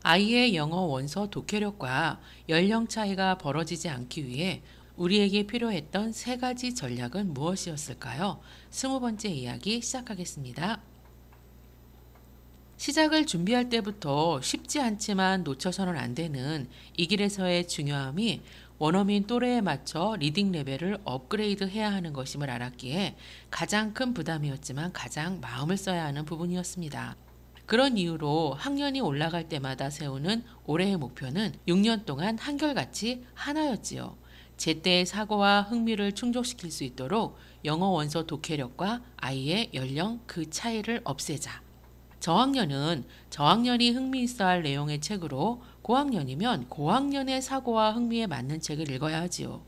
아이의 영어 원서 독해력과 연령 차이가 벌어지지 않기 위해 우리에게 필요했던 세 가지 전략은 무엇이었을까요? 20번째 이야기 시작하겠습니다. 시작을 준비할 때부터 쉽지 않지만 놓쳐서는 안 되는 이 길에서의 중요함이 원어민 또래에 맞춰 리딩 레벨을 업그레이드 해야 하는 것임을 알았기에 가장 큰 부담이었지만 가장 마음을 써야 하는 부분이었습니다. 그런 이유로 학년이 올라갈 때마다 세우는 올해의 목표는 6년 동안 한결같이 하나였지요. 제때의 사고와 흥미를 충족시킬 수 있도록 영어 원서 독해력과 아이의 연령 그 차이를 없애자. 저학년은 저학년이 흥미있어 할 내용의 책으로 고학년이면 고학년의 사고와 흥미에 맞는 책을 읽어야 하지요.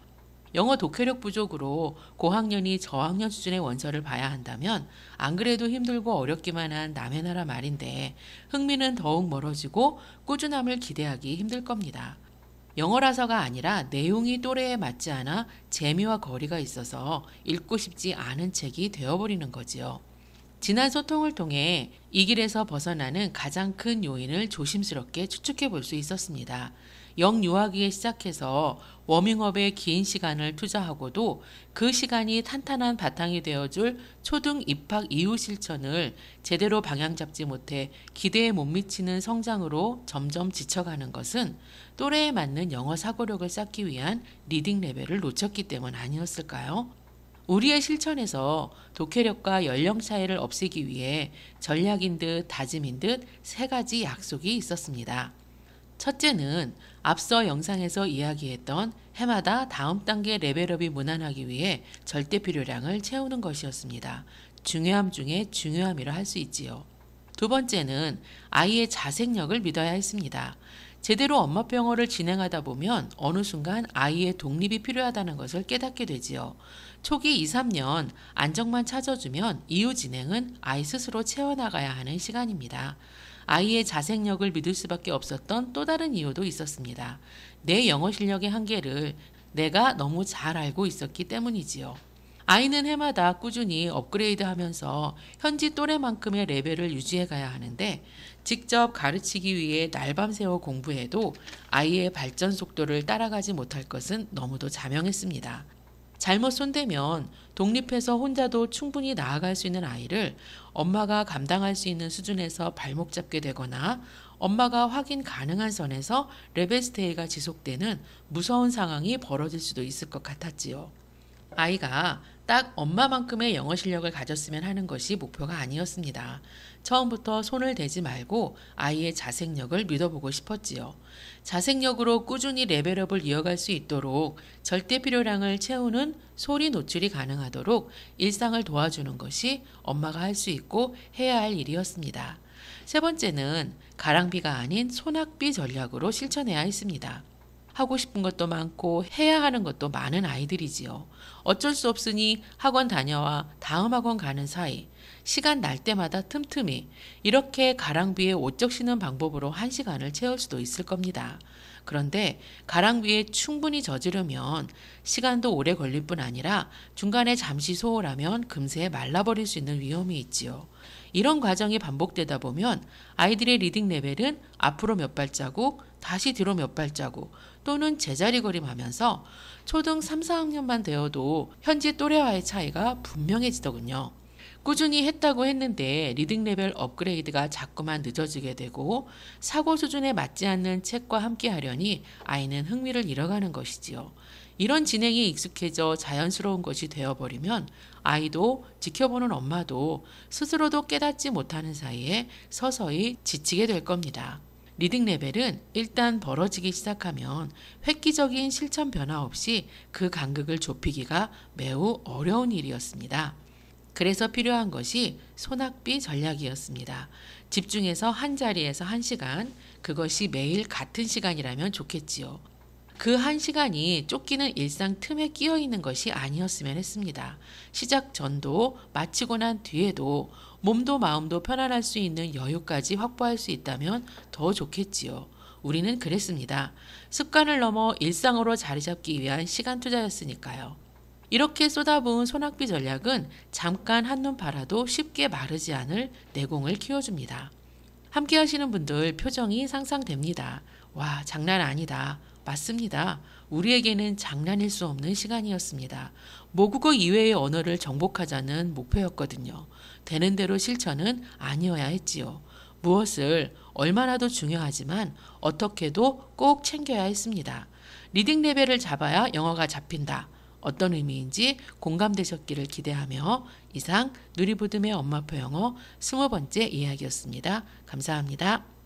영어 독해력 부족으로 고학년이 저학년 수준의 원서를 봐야 한다면 안 그래도 힘들고 어렵기만 한 남의 나라 말인데 흥미는 더욱 멀어지고 꾸준함을 기대하기 힘들 겁니다. 영어라서가 아니라 내용이 또래에 맞지 않아 재미와 거리가 있어서 읽고 싶지 않은 책이 되어버리는 거지요. 지난 소통을 통해 이 길에서 벗어나는 가장 큰 요인을 조심스럽게 추측해 볼 수 있었습니다. 영유아기에 시작해서 워밍업에 긴 시간을 투자하고도 그 시간이 탄탄한 바탕이 되어줄 초등 입학 이후 실천을 제대로 방향 잡지 못해 기대에 못 미치는 성장으로 점점 지쳐가는 것은 또래에 맞는 영어 사고력을 쌓기 위한 리딩 레벨을 놓쳤기 때문 아니었을까요? 우리의 실천에서 독해력과 연령 차이를 없애기 위해 전략인 듯 다짐인 듯 세 가지 약속이 있었습니다. 첫째는 앞서 영상에서 이야기했던 해마다 다음 단계 레벨업이 무난하기 위해 절대 필요량을 채우는 것이었습니다. 중요함 중에 중요함이라 할 수 있지요. 두 번째는 아이의 자생력을 믿어야 했습니다. 제대로 엄마표 영어를 진행하다 보면 어느 순간 아이의 독립이 필요하다는 것을 깨닫게 되지요. 초기 2, 3년 안정만 찾아주면 이후 진행은 아이 스스로 채워나가야 하는 시간입니다. 아이의 자생력을 믿을 수밖에 없었던 또 다른 이유도 있었습니다. 내 영어 실력의 한계를 내가 너무 잘 알고 있었기 때문이지요. 아이는 해마다 꾸준히 업그레이드 하면서 현지 또래만큼의 레벨을 유지해 가야 하는데 직접 가르치기 위해 날밤 새워 공부해도 아이의 발전 속도를 따라가지 못할 것은 너무도 자명했습니다. 잘못 손대면 독립해서 혼자도 충분히 나아갈 수 있는 아이를 엄마가 감당할 수 있는 수준에서 발목 잡게 되거나 엄마가 확인 가능한 선에서 레벨 스테이가 지속되는 무서운 상황이 벌어질 수도 있을 것 같았지요. 아이가 딱 엄마만큼의 영어 실력을 가졌으면 하는 것이 목표가 아니었습니다. 처음부터 손을 대지 말고 아이의 자생력을 믿어보고 싶었지요. 자생력으로 꾸준히 레벨업을 이어갈 수 있도록 절대 필요량을 채우는 소리 노출이 가능하도록 일상을 도와주는 것이 엄마가 할 수 있고 해야 할 일이었습니다. 세 번째는 가랑비가 아닌 소낙비 전략으로 실천해야 했습니다. 하고 싶은 것도 많고 해야 하는 것도 많은 아이들이지요. 어쩔 수 없으니 학원 다녀와 다음 학원 가는 사이 시간 날 때마다 틈틈이 이렇게 가랑비에 옷 적시는 방법으로 1시간을 채울 수도 있을 겁니다. 그런데 가랑비에 충분히 젖으려면 시간도 오래 걸릴 뿐 아니라 중간에 잠시 소홀하면 금세 말라버릴 수 있는 위험이 있지요. 이런 과정이 반복되다 보면 아이들의 리딩 레벨은 앞으로 몇 발자국, 다시 뒤로 몇 발자국 또는 제자리 걸음하면서 초등 3, 4학년만 되어도 현지 또래와의 차이가 분명해지더군요. 꾸준히 했다고 했는데 리딩 레벨 업그레이드가 자꾸만 늦어지게 되고 사고 수준에 맞지 않는 책과 함께 하려니 아이는 흥미를 잃어가는 것이지요. 이런 진행이 익숙해져 자연스러운 것이 되어버리면 아이도 지켜보는 엄마도 스스로도 깨닫지 못하는 사이에 서서히 지치게 될 겁니다. 리딩 레벨은 일단 벌어지기 시작하면 획기적인 실천 변화 없이 그 간극을 좁히기가 매우 어려운 일이었습니다. 그래서 필요한 것이 소낙비 전략이었습니다. 집중해서 한 자리에서 1시간, 그것이 매일 같은 시간이라면 좋겠지요. 그 1시간이 쫓기는 일상 틈에 끼어 있는 것이 아니었으면 했습니다. 시작 전도 마치고 난 뒤에도 몸도 마음도 편안할 수 있는 여유까지 확보할 수 있다면 더 좋겠지요. 우리는 그랬습니다. 습관을 넘어 일상으로 자리 잡기 위한 시간 투자였으니까요. 이렇게 쏟아부은 소낙비 전략은 잠깐 한눈 팔아도 쉽게 마르지 않을 내공을 키워줍니다. 함께 하시는 분들 표정이 상상됩니다. 와, 장난 아니다. 맞습니다. 우리에게는 장난일 수 없는 시간이었습니다. 모국어 이외의 언어를 정복하자는 목표였거든요. 되는 대로 실천은 아니어야 했지요. 무엇을 얼마나도 중요하지만 어떻게도 꼭 챙겨야 했습니다. 리딩 레벨을 잡아야 영어가 잡힌다. 어떤 의미인지 공감되셨기를 기대하며 이상 누리부듬의 엄마표 영어 20번째 이야기였습니다. 감사합니다.